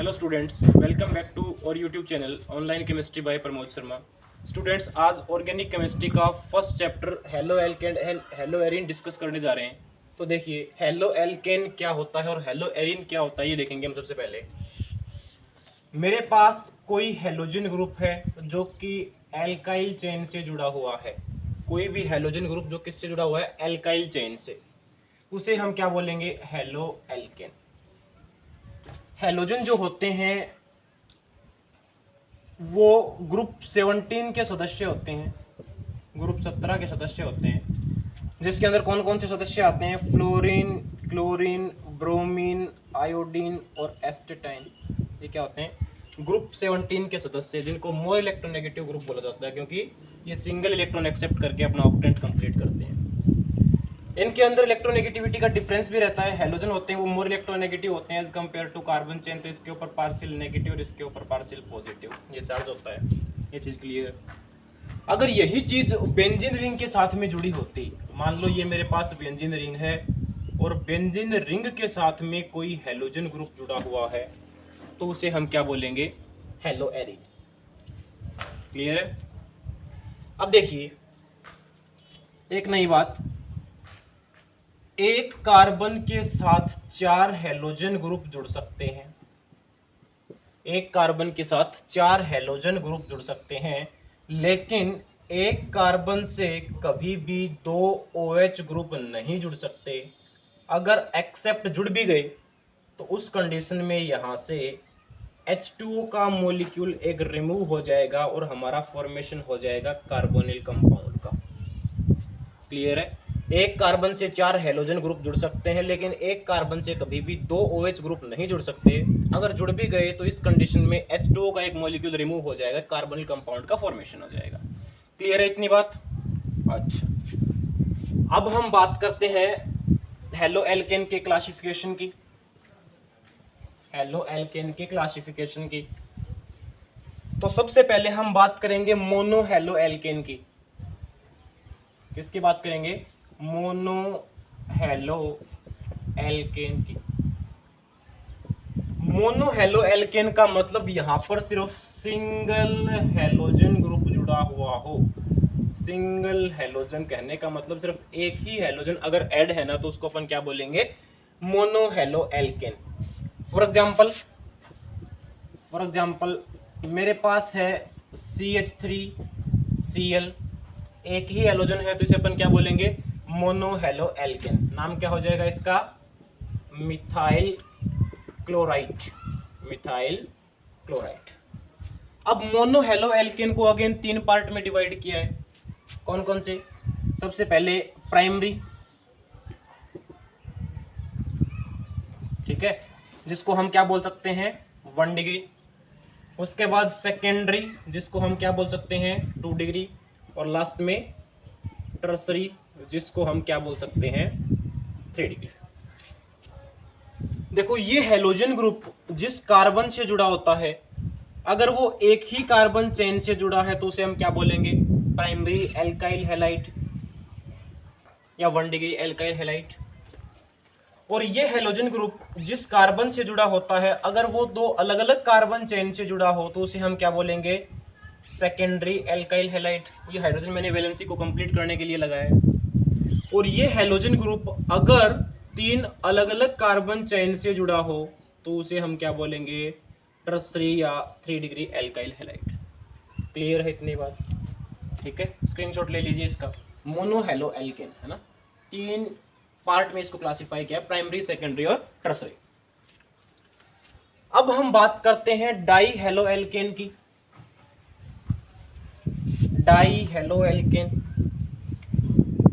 Hello students, welcome back to our YouTube channel online chemistry by Pramod Sharma. Students, आज organic chemistry का first chapter haloalkane and haloarene discuss करने जा रहे हैं। तो देखिए, हेलो एल्केन क्या होता है और हेलो एरिन क्या होता है ये देखेंगे हम। सबसे पहले मेरे पास कोई हेलोजन ग्रुप है जो कि एल्काइल चेन से जुड़ा हुआ है। कोई भी हेलोजन ग्रुप जो किससे जुड़ा हुआ है? एल्काइल चेन से, उसे हम क्या बोलेंगे? Halo alkane. हेलोजन जो होते हैं वो ग्रुप 17 के सदस्य होते हैं, ग्रुप 17 के सदस्य होते हैं, जिसके अंदर कौन कौन से सदस्य आते हैं? फ्लोरीन, क्लोरीन, ब्रोमीन, आयोडीन और एस्टेटाइन। ये क्या होते हैं? ग्रुप 17 के सदस्य, जिनको मोर इलेक्ट्रोनेगेटिव ग्रुप बोला जाता है, क्योंकि ये सिंगल इलेक्ट्रॉन एक्सेप्ट करके अपना ऑक्टेंट कंप्लीट करते हैं। इनके अंदर इलेक्ट्रोनेगेटिविटी का डिफरेंस भी रहता है। हेलोजन होते हैं वो मोर इलेक्ट्रोनेगेटिव होते हैं as compared to carbon chain, तो इसके ऊपर पार्शियल नेगेटिव और इसके ऊपर पार्शियल पॉजिटिव ये चार्ज होता है। ये चीज़ क्लियर है। अगर यही चीज़ बेंजीन रिंग के साथ में जुड़ी होती, मान लो ये मेरे पास बेंजीन रिंग है और बेंजीन रिंग के साथ में कोई हेलोजन ग्रुप जुड़ा हुआ है, तो उसे हम क्या बोलेंगे? Hello Erin. क्लियर है? अब देखिए एक नई बात, एक कार्बन के साथ 4 हेलोजन ग्रुप जुड़ सकते हैं। एक कार्बन के साथ 4 हेलोजन ग्रुप जुड़ सकते हैं, लेकिन एक कार्बन से कभी भी 2 OH ग्रुप नहीं जुड़ सकते। अगर एक्सेप्ट जुड़ भी गए तो उस कंडीशन में यहाँ से H2O का मॉलिक्यूल एक रिमूव हो जाएगा और हमारा फॉर्मेशन हो जाएगा कार्बोनिल कंपाउंड का। क्लियर है? एक कार्बन से 4 हेलोजन ग्रुप जुड़ सकते हैं, लेकिन एक कार्बन से कभी भी 2 OH ग्रुप नहीं जुड़ सकते। अगर जुड़ भी गए तो इस कंडीशन में H2O का एक मॉलिक्यूल रिमूव हो जाएगा, कार्बोनिल कंपाउंड का फॉर्मेशन हो जाएगा। क्लियर है इतनी बात? अच्छा, अब हम बात करते हैं हेलो एल्केन के क्लासिफिकेशन की। हेलो एल्केन के क्लासिफिकेशन की तो सबसे पहले हम बात करेंगे मोनो हेलो एल्केन की। किसकी बात करेंगे? मोनो हेलो एल्केन की। मोनो हेलो एल्केन का मतलब यहां पर सिर्फ सिंगल हेलोजन ग्रुप जुड़ा हुआ हो। सिंगल हेलोजन कहने का मतलब सिर्फ एक ही हेलोजन अगर ऐड है ना, तो उसको अपन क्या बोलेंगे? Mono halo alkane. For example मेरे पास है CH3Cl, एक ही हेलोजन है, तो इसे अपन क्या बोलेंगे? Mono halo alkane. नाम क्या हो जाएगा इसका? Methyl chloride. Methyl chloride. अब मोनो हेलो एल्केन को अगेन 3 पार्ट में डिवाइड किया है। कौन कौन से? सबसे पहले प्राइमरी, ठीक है, जिसको हम क्या बोल सकते हैं? 1 डिग्री। उसके बाद सेकेंडरी, जिसको हम क्या बोल सकते हैं? 2 डिग्री। और लास्ट में टर्सरी, जिसको हम क्या बोल सकते हैं? 3 डिग्री। देखो, ये हेलोजन ग्रुप जिस कार्बन से जुड़ा होता है, अगर वो एक ही कार्बन चेन से जुड़ा है तो उसे हम क्या बोलेंगे? प्राइमरी एल्काइल हैलाइड या 1 डिग्री एल्काइल हैलाइड। और ये हेलोजन ग्रुप जिस कार्बन से जुड़ा होता है, अगर वो 2 अलग अलग कार्बन चेन से जुड़ा हो तो उसे हम क्या बोलेंगे? Secondary alkyl halide. ये हाइड्रोजन मैंने वैलेंसी को कंप्लीट करने के लिए लगाया है। और ये हेलोजन ग्रुप अगर 3 अलग अलग कार्बन चेन से जुड़ा हो तो उसे हम क्या बोलेंगे? टर्सरी या 3 डिग्री एल्काइल हैलाइड। क्लियर है इतनी बात? ठीक है, स्क्रीनशॉट ले लीजिए इसका। मोनो हेलो एल्केन है ना, 3 पार्ट में इसको क्लासिफाई किया, प्राइमरी, सेकेंडरी और टर्सरी। अब हम बात करते हैं डाई हेलो एल्केन की। Die halo alkane.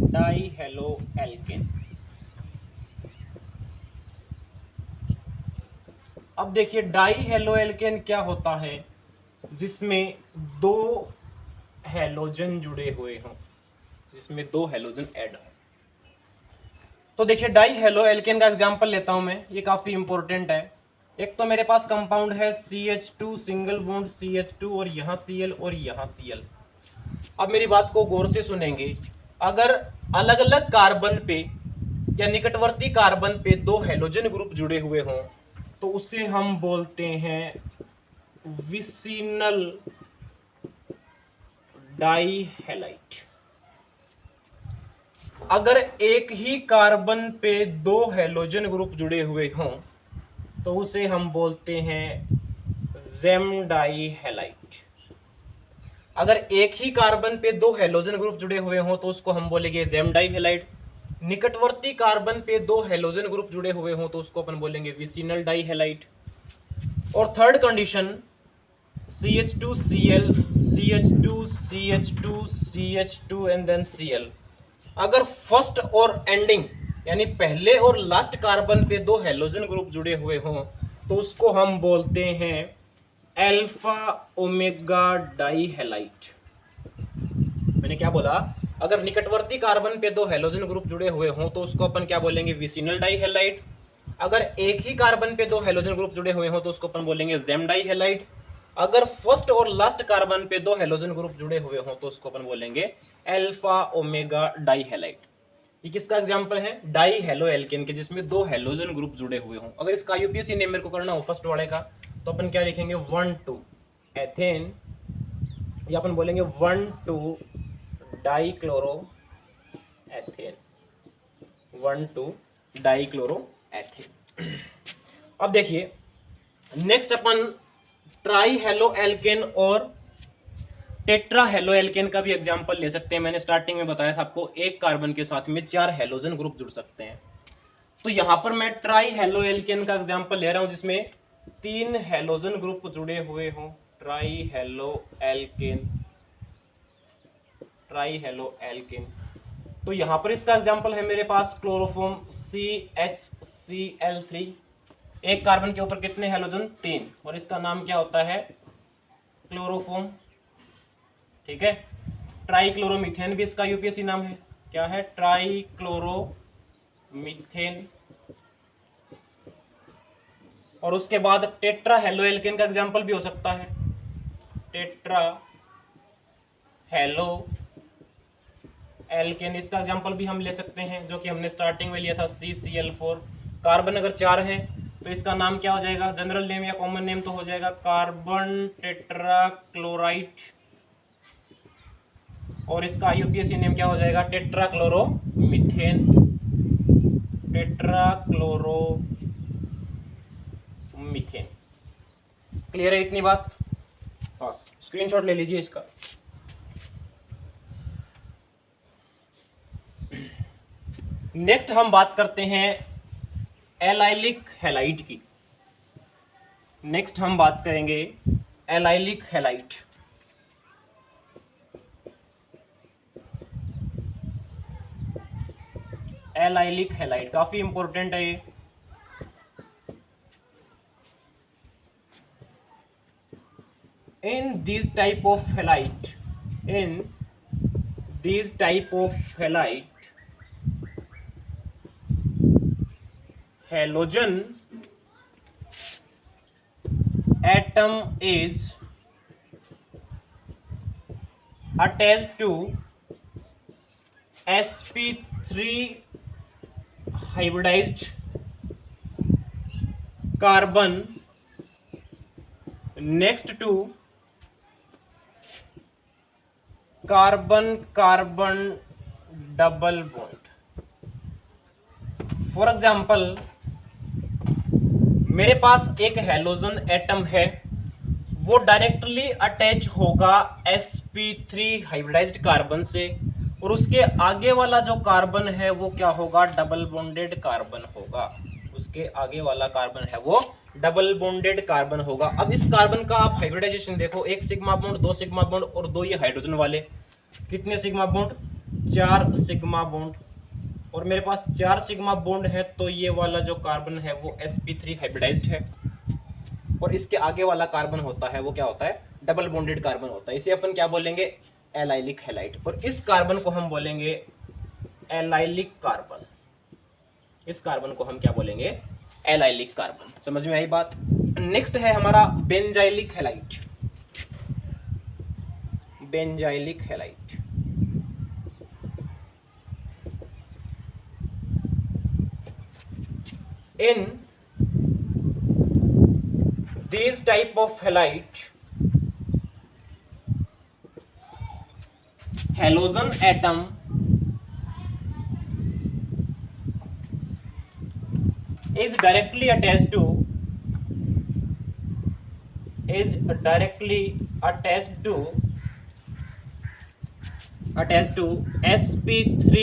Die halo alkane. अब देखिए, डाई हेलो एल्केन क्या होता है? जिसमें 2 हेलोजन जुड़े हुए हों, जिसमें 2 हेलोजन ऐड हो। तो देखिए, डाई हेलो एल्केन का एग्जांपल लेता हूं मैं, ये काफी इंपॉर्टेंट है। एक तो मेरे पास कंपाउंड है CH2 सिंगल बॉन्ड CH2 और यहाँ Cl और यहाँ Cl। अब मेरी बात को गौर से सुनेंगे। अगर अलग अलग कार्बन पे या निकटवर्ती कार्बन पे 2 हेलोजन ग्रुप जुड़े हुए हों, तो उसे हम बोलते हैं विसिनल डाइहैलाइड। अगर एक ही कार्बन पे दो हैलोजन ग्रुप जुड़े हुए हों तो उसे हम बोलते हैं जेम डाइहैलाइड। अगर एक ही कार्बन पे दो हैलोजन ग्रुप जुड़े हुए हों तो उसको हम बोलेंगे जेम डाइहैलाइड। निकटवर्ती कार्बन पे दो हैलोजन ग्रुप जुड़े हुए हों तो उसको अपन बोलेंगे विसिनल डाइहैलाइड। और third condition CH2Cl, CH2, CH2, CH2 and then Cl। अगर फर्स्ट और एंडिंग यानी पहले और लास्ट कार्बन पे दो हैलोजन ग्रुप जुड़े हुए हों तो उसको हम बोलते हैं अल्फा ओमेगा डाइहैलाइड। मैंने क्या बोला? अगर निकटवर्ती कार्बन पे दो हैलोजन ग्रुप जुड़े हुए हों तो उसको अपन क्या बोलेंगे? विसिनल डाइहैलाइड। अगर एक ही कार्बन पे दो हैलोजन ग्रुप जुड़े हुए हों तो उसको अपन बोलेंगे जेम डाइहैलाइड। अगर फर्स्ट और लास्ट कार्बन पे दो हैलोजन ग्रुप जुड़े हुए हों तो उसको अपन बोलेंगे अल्फा ओमेगा डाइहैलाइड। ये किसका एग्जांपल है? डाई हेलो एल्केन के, जिसमें दो हैलोजन ग्रुप जुड़े हुए हों। अगर इसका यूपीएससी नेम मेरे को करना हो फर्स्ट वाले का तो अपन क्या लिखेंगे? 1,2 एथेन, या अपन बोलेंगे 1,2 डाइक्लोरो एथेन, 1,2 डाइक्लोरो एथेन। अब देखिए नेक्स्ट अपन ट्राई हेलो एल्केन और टेट्रा हेलो एल्केन का भी एग्जांपल ले सकते हैं। मैंने स्टार्टिंग में बताया था आपको एक कार्बन के साथ में 4 हैलोजन ग्रुप जुड़ सकते हैं। तो यहां पर मैं ट्राई हेलो एल्केन का एग्जांपल ले रहा हूं जिसमें 3 हैलोजन ग्रुप जुड़े हुए हों। Try halo alkane, try halo alkane. तो यहां पर इसका एग्जांपल है मेरे पास क्लोरोफॉर्म CHCl3। एक कार्बन के ऊपर कितने हैलोजन? 3, और इसका नाम क्या होता है? क्लोरोफॉर्म। ठीक है। ट्राइक्लोरोमीथेन भी इसका यूपीएससी नाम है। क्या है? ट्राइक्लोरोमीथेन। और उसके बाद टेट्रा हेलो एल्केन का एग्जांपल भी हो सकता है, टेट्रा हेलो एल्केन। इसका एग्जांपल भी हम ले सकते हैं जो कि हमने स्टार्टिंग में लिया था CCl4। कार्बन अगर 4 है तो इसका नाम क्या हो जाएगा? जनरल नेम या कॉमन नेम तो हो जाएगा कार्बन टेट्रा क्लोराइड, और इसका यूपीएससी नेम क्या हो जाएगा? Tetra chloro methane, tetra chloro methane. Clear है इतनी बात? हाँ, स्क्रीनशॉट ले लीजिए इसका। नेक्स्ट हम बात करते हैं एलाइलिक हैलाइड की। नेक्स्ट हम बात करेंगे एलाइलिक हैलाइड। एलाइलिक हैलाइड काफी इंपॉर्टेंट है ये। In these type of halide, halogen atom is attached to sp3 hybridized carbon next to carbon double bond. For example मेरे पास एक हैलोजन एटम है, वो डायरेक्टली अटैच होगा sp3 हाइब्रिडाइज्ड कार्बन से, और उसके आगे वाला जो कार्बन है वो क्या होगा? डबल बॉन्डेड कार्बन होगा। उसके आगे वाला कार्बन है वो डबल बॉन्डेड कार्बन होगा। अब इस कार्बन का आप हाइब्रिडाइजेशन देखो, 1 सिग्मा बॉन्ड, 2 सिग्मा बॉन्ड और 2 ये हाइड्रोजन वाले। कितने सिग्मा बॉन्ड? 4 sigma bond. और मेरे पास 4 सिग्मा बॉन्ड है तो ये वाला जो कार्बन है वो sp3 हाइब्रिडाइज्ड है, और इसके आगे वाला कार्बन होता है वो क्या होता है? डबल बॉन्डेड कार्बन होता है। इसे अपन क्या बोलेंगे? Allylic halide. और इस कार्बन को हम बोलेंगे एलाइलिक कार्बन। इस कार्बन को हम क्या बोलेंगे? Allylic carbon. समझ में आई बात? नेक्स्ट है हमारा benzylic halide. Benzylic halide in these type of halide halogen atom is directly attached to sp3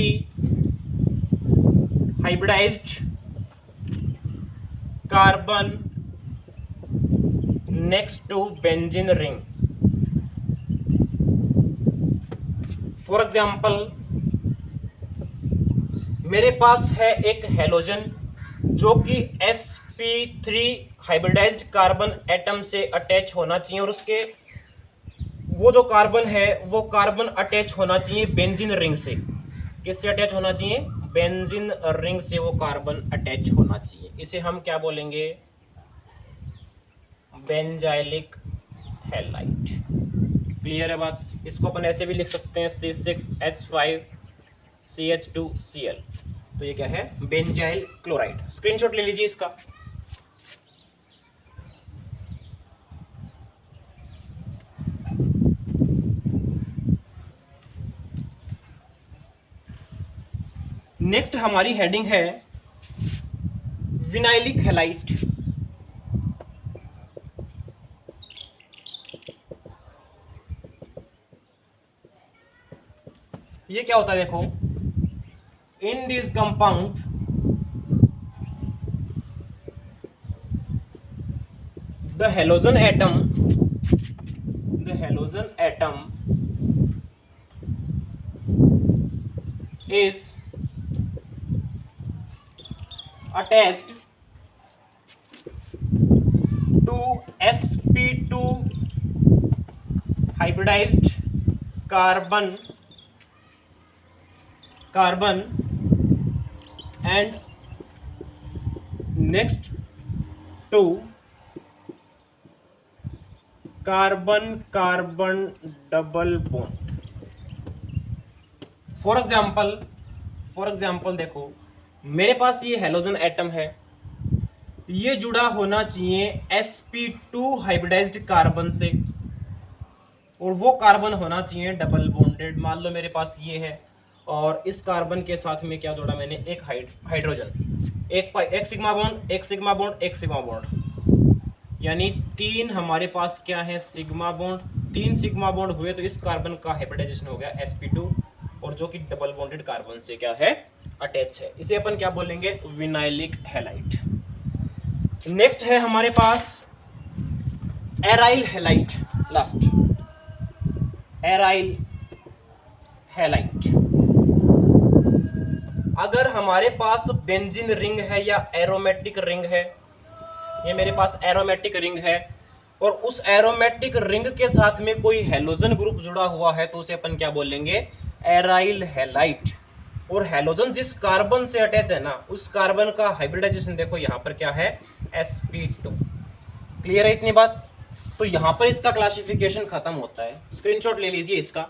hybridized carbon next to benzene ring. For example मेरे पास है एक हेलोजन जो कि sp3 हाइब्रिडाइज्ड कार्बन एटम से अटैच होना चाहिए और उसके वो जो कार्बन है वो कार्बन अटैच होना चाहिए बेंजीन रिंग से। किससे अटैच होना चाहिए? बेंजीन रिंग से वो कार्बन अटैच होना चाहिए। इसे हम क्या बोलेंगे? Benzylic halide. क्लियर है बात? इसको अपन ऐसे भी लिख सकते हैं C6H5CH2Cl। तो ये क्या है? Benzyl chloride. स्क्रीनशॉट ले लीजिए इसका। नेक्स्ट हमारी हेडिंग है विनाइलिक हैलाइड। ये क्या होता है देखो, in this compound the halogen atom is attached to sp2 hybridized carbon and next to carbon double bond। For example देखो, मेरे पास ये हेलोजन एटम है, ये जुड़ा होना चाहिए sp2 हाइब्रिडाइज्ड कार्बन से और वो कार्बन होना चाहिए डबल बॉन्डेड। मान लो मेरे पास ये है और इस कार्बन के साथ में क्या जोड़ा मैंने? एक हाइड्रोजन, एक सिग्मा बॉन्ड, एक सिग्मा बॉन्ड, एक सिग्मा बॉन्ड, यानी तीन हमारे पास क्या है? Sigma bond. तीन सिग्मा बॉन्ड हुए तो इस कार्बन का हाइब्रिडाइजेशन हो गया sp2 और जो कि डबल बॉन्डेड कार्बन से क्या है? अटैच है। इसे अपन क्या बोलेंगे? Vinylic halide. नेक्स्ट है हमारे पास aryl halide. Last aryl halide. अगर हमारे पास बेंजीन रिंग है या एरोमेटिक रिंग है, ये मेरे पास एरोमेटिक रिंग है और उस एरोमेटिक रिंग के साथ में कोई हेलोजन ग्रुप जुड़ा हुआ है तो उसे अपन क्या बोलेंगे? Aryl halide. और हेलोजन जिस कार्बन से अटैच है ना, उस कार्बन का हाइब्रिडाइजेशन देखो यहाँ पर क्या है? sp2। क्लियर है इतनी बात? तो यहाँ पर इसका क्लासिफिकेशन खत्म होता है। स्क्रीनशॉट ले लीजिए इसका।